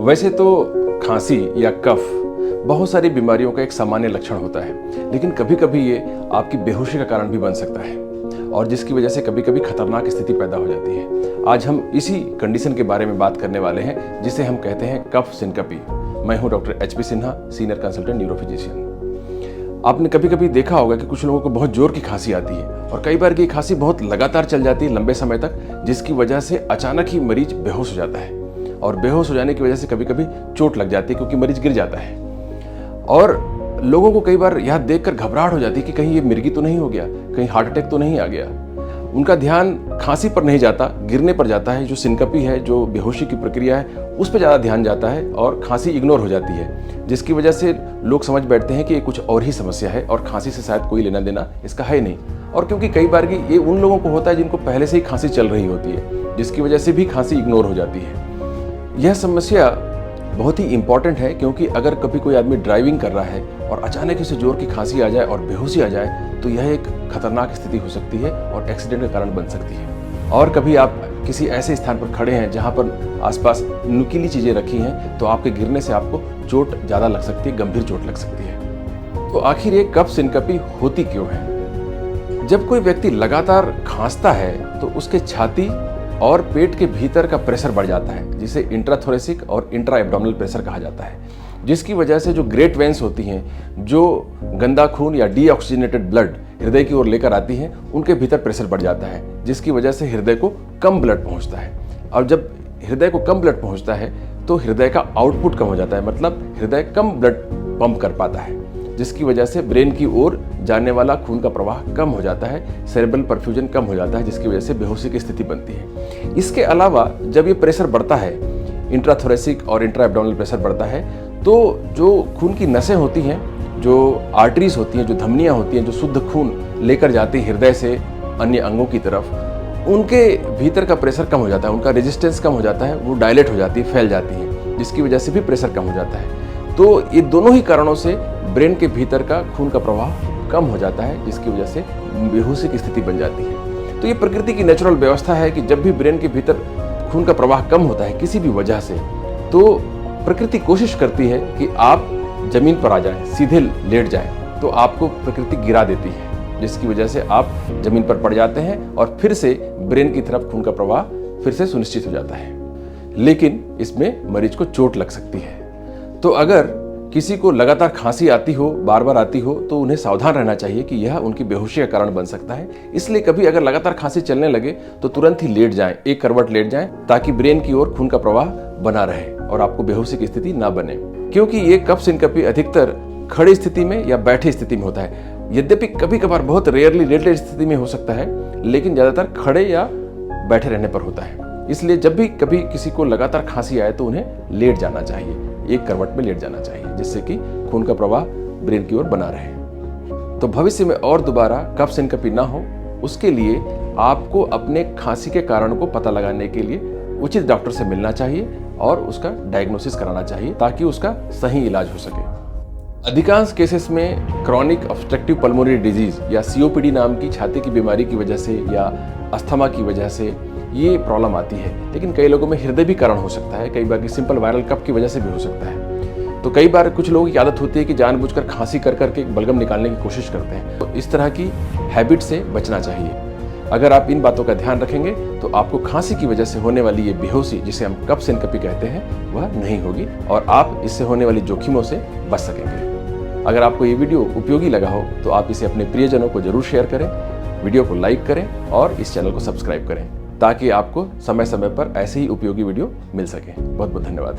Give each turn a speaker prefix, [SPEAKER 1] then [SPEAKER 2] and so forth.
[SPEAKER 1] वैसे तो खांसी या कफ बहुत सारी बीमारियों का एक सामान्य लक्षण होता है, लेकिन कभी कभी ये आपकी बेहोशी का कारण भी बन सकता है और जिसकी वजह से कभी कभी खतरनाक स्थिति पैदा हो जाती है। आज हम इसी कंडीशन के बारे में बात करने वाले हैं जिसे हम कहते हैं कफ सिनकपी। मैं हूं doctor HP Sinha, senior consultant neurophysician. आपने कभी कभी देखा होगा कि कुछ लोगों को बहुत जोर की खांसी आती है और कई बार की खांसी बहुत लगातार चल जाती है लंबे समय तक, जिसकी वजह से अचानक ही मरीज बेहोश हो जाता है और बेहोश हो जाने की वजह से कभी कभी चोट लग जाती है क्योंकि मरीज गिर जाता है। और लोगों को कई बार यह देखकर घबराहट हो जाती है कि कहीं ये मिर्गी तो नहीं हो गया, कहीं हार्ट अटैक तो नहीं आ गया। उनका ध्यान खांसी पर नहीं जाता, गिरने पर जाता है। जो सिनकपी है, जो बेहोशी की प्रक्रिया है, उस पर ज़्यादा ध्यान जाता है और खांसी इग्नोर हो जाती है, जिसकी वजह से लोग समझ बैठते हैं कि ये कुछ और ही समस्या है और खांसी से शायद कोई लेना देना इसका है नहीं। और क्योंकि कई बार की ये उन लोगों को होता है जिनको पहले से ही खांसी चल रही होती है, जिसकी वजह से भी खांसी इग्नोर हो जाती है। यह समस्या बहुत ही इंपॉर्टेंट है क्योंकि अगर कभी कोई आदमी ड्राइविंग कर रहा है और अचानक उसे जोर की खांसी आ जाए और बेहोशी आ जाए तो यह एक खतरनाक स्थिति हो सकती है और एक्सीडेंट का कारण बन सकती है। और कभी आप किसी ऐसे स्थान पर खड़े हैं जहां पर आसपास नुकीली चीजें रखी हैं तो आपके गिरने से आपको चोट ज़्यादा लग सकती है, गंभीर चोट लग सकती है। तो आखिर ये कफ सिनकपी होती क्यों है? जब कोई व्यक्ति लगातार खांसता है तो उसके छाती और पेट के भीतर का प्रेशर बढ़ जाता है, जिसे इंट्राथोरेसिक और इंट्रा एब्डोमिनल प्रेशर कहा जाता है, जिसकी वजह से जो ग्रेट वेन्स होती हैं, जो गंदा खून या डीऑक्सीजनेटेड ब्लड हृदय की ओर लेकर आती हैं, उनके भीतर प्रेशर बढ़ जाता है, जिसकी वजह से हृदय को कम ब्लड पहुंचता है। और जब हृदय को कम ब्लड पहुंचता है तो हृदय का आउटपुट कम हो जाता है, मतलब हृदय कम ब्लड पंप कर पाता है, जिसकी वजह से ब्रेन की ओर जाने वाला खून का प्रवाह कम हो जाता है, सेरेब्रल परफ्यूजन कम हो जाता है, जिसकी वजह से बेहोशी की स्थिति बनती है। इसके अलावा जब ये प्रेशर बढ़ता है, इंट्राथोरेसिक और इंट्रा एब्डोमिनल प्रेशर बढ़ता है, तो जो खून की नसें होती हैं, जो आर्टरीज होती हैं, जो धमनियां होती हैं, जो शुद्ध खून लेकर जाती है हृदय से अन्य अंगों की तरफ, उनके भीतर का प्रेशर कम हो जाता है, उनका रेजिस्टेंस कम हो जाता है, वो डायलेट हो जाती है, फैल जाती है, जिसकी वजह से भी प्रेशर कम हो जाता है। तो ये दोनों ही कारणों से ब्रेन के भीतर का खून का प्रवाह कम हो जाता है, जिसकी वजह से बेहोशी की स्थिति बन जाती है। तो ये प्रकृति की नेचुरल व्यवस्था है कि जब भी ब्रेन के भीतर खून का प्रवाह कम होता है किसी भी वजह से, तो प्रकृति कोशिश करती है कि आप जमीन पर आ जाएं, सीधे लेट जाएं, तो आपको प्रकृति गिरा देती है, जिसकी वजह से आप जमीन पर पड़ जाते हैं और फिर से ब्रेन की तरफ खून का प्रवाह फिर से सुनिश्चित हो जाता है। लेकिन इसमें मरीज को चोट लग सकती है। तो अगर किसी को लगातार खांसी आती हो, बार बार आती हो, तो उन्हें सावधान रहना चाहिए कि यह उनकी बेहोशी का कारण बन सकता है। इसलिए कभी अगर लगातार खांसी चलने लगे तो तुरंत ही लेट जाएं, एक करवट लेट जाएं, ताकि ब्रेन की ओर खून का प्रवाह बना रहे और आपको बेहोशी की स्थिति ना बने। क्योंकि ये कफ सिनकपी अधिकतर खड़ी स्थिति में या बैठे स्थिति में होता है। यद्यपि कभी कभार बहुत रेयरली लेटे स्थिति में हो सकता है, लेकिन ज्यादातर खड़े या बैठे रहने पर होता है। इसलिए जब भी कभी किसी को लगातार खांसी आए तो उन्हें लेट जाना चाहिए, एक करवट में लेट जाना चाहिए, जिससे कि खून का प्रवाह ब्रेन की ओर बना रहे। तो भविष्य में और दोबारा कफ सिनकपी ना हो, उसके लिए आपको अपने खांसी के कारण को पता लगाने के लिए उचित डॉक्टर से मिलना चाहिए और उसका डायग्नोसिस कराना चाहिए ताकि उसका सही इलाज हो सके। अधिकांश केसेस में क्रॉनिक ऑब्स्ट्रक्टिव पल्मोनरी डिजीज या सीओपीडी नाम की छाती की बीमारी की वजह से या अस्थमा की वजह से ये प्रॉब्लम आती है, लेकिन कई लोगों में हृदय भी कारण हो सकता है, कई बार की सिंपल वायरल कफ की वजह से भी हो सकता है। तो कई बार कुछ लोगों की आदत होती है कि जानबूझकर खांसी कर करके बलगम निकालने की कोशिश करते हैं, तो इस तरह की हैबिट से बचना चाहिए। अगर आप इन बातों का ध्यान रखेंगे तो आपको खांसी की वजह से होने वाली ये बेहोशी, जिसे हम कफ सिनकपी कहते हैं, वह नहीं होगी और आप इससे होने वाली जोखिमों से बच सकेंगे। अगर आपको ये वीडियो उपयोगी लगा हो तो आप इसे अपने प्रियजनों को जरूर शेयर करें, वीडियो को लाइक करें और इस चैनल को सब्सक्राइब करें, ताकि आपको समय समय पर ऐसे ही उपयोगी वीडियो मिल सके। बहुत बहुत धन्यवाद।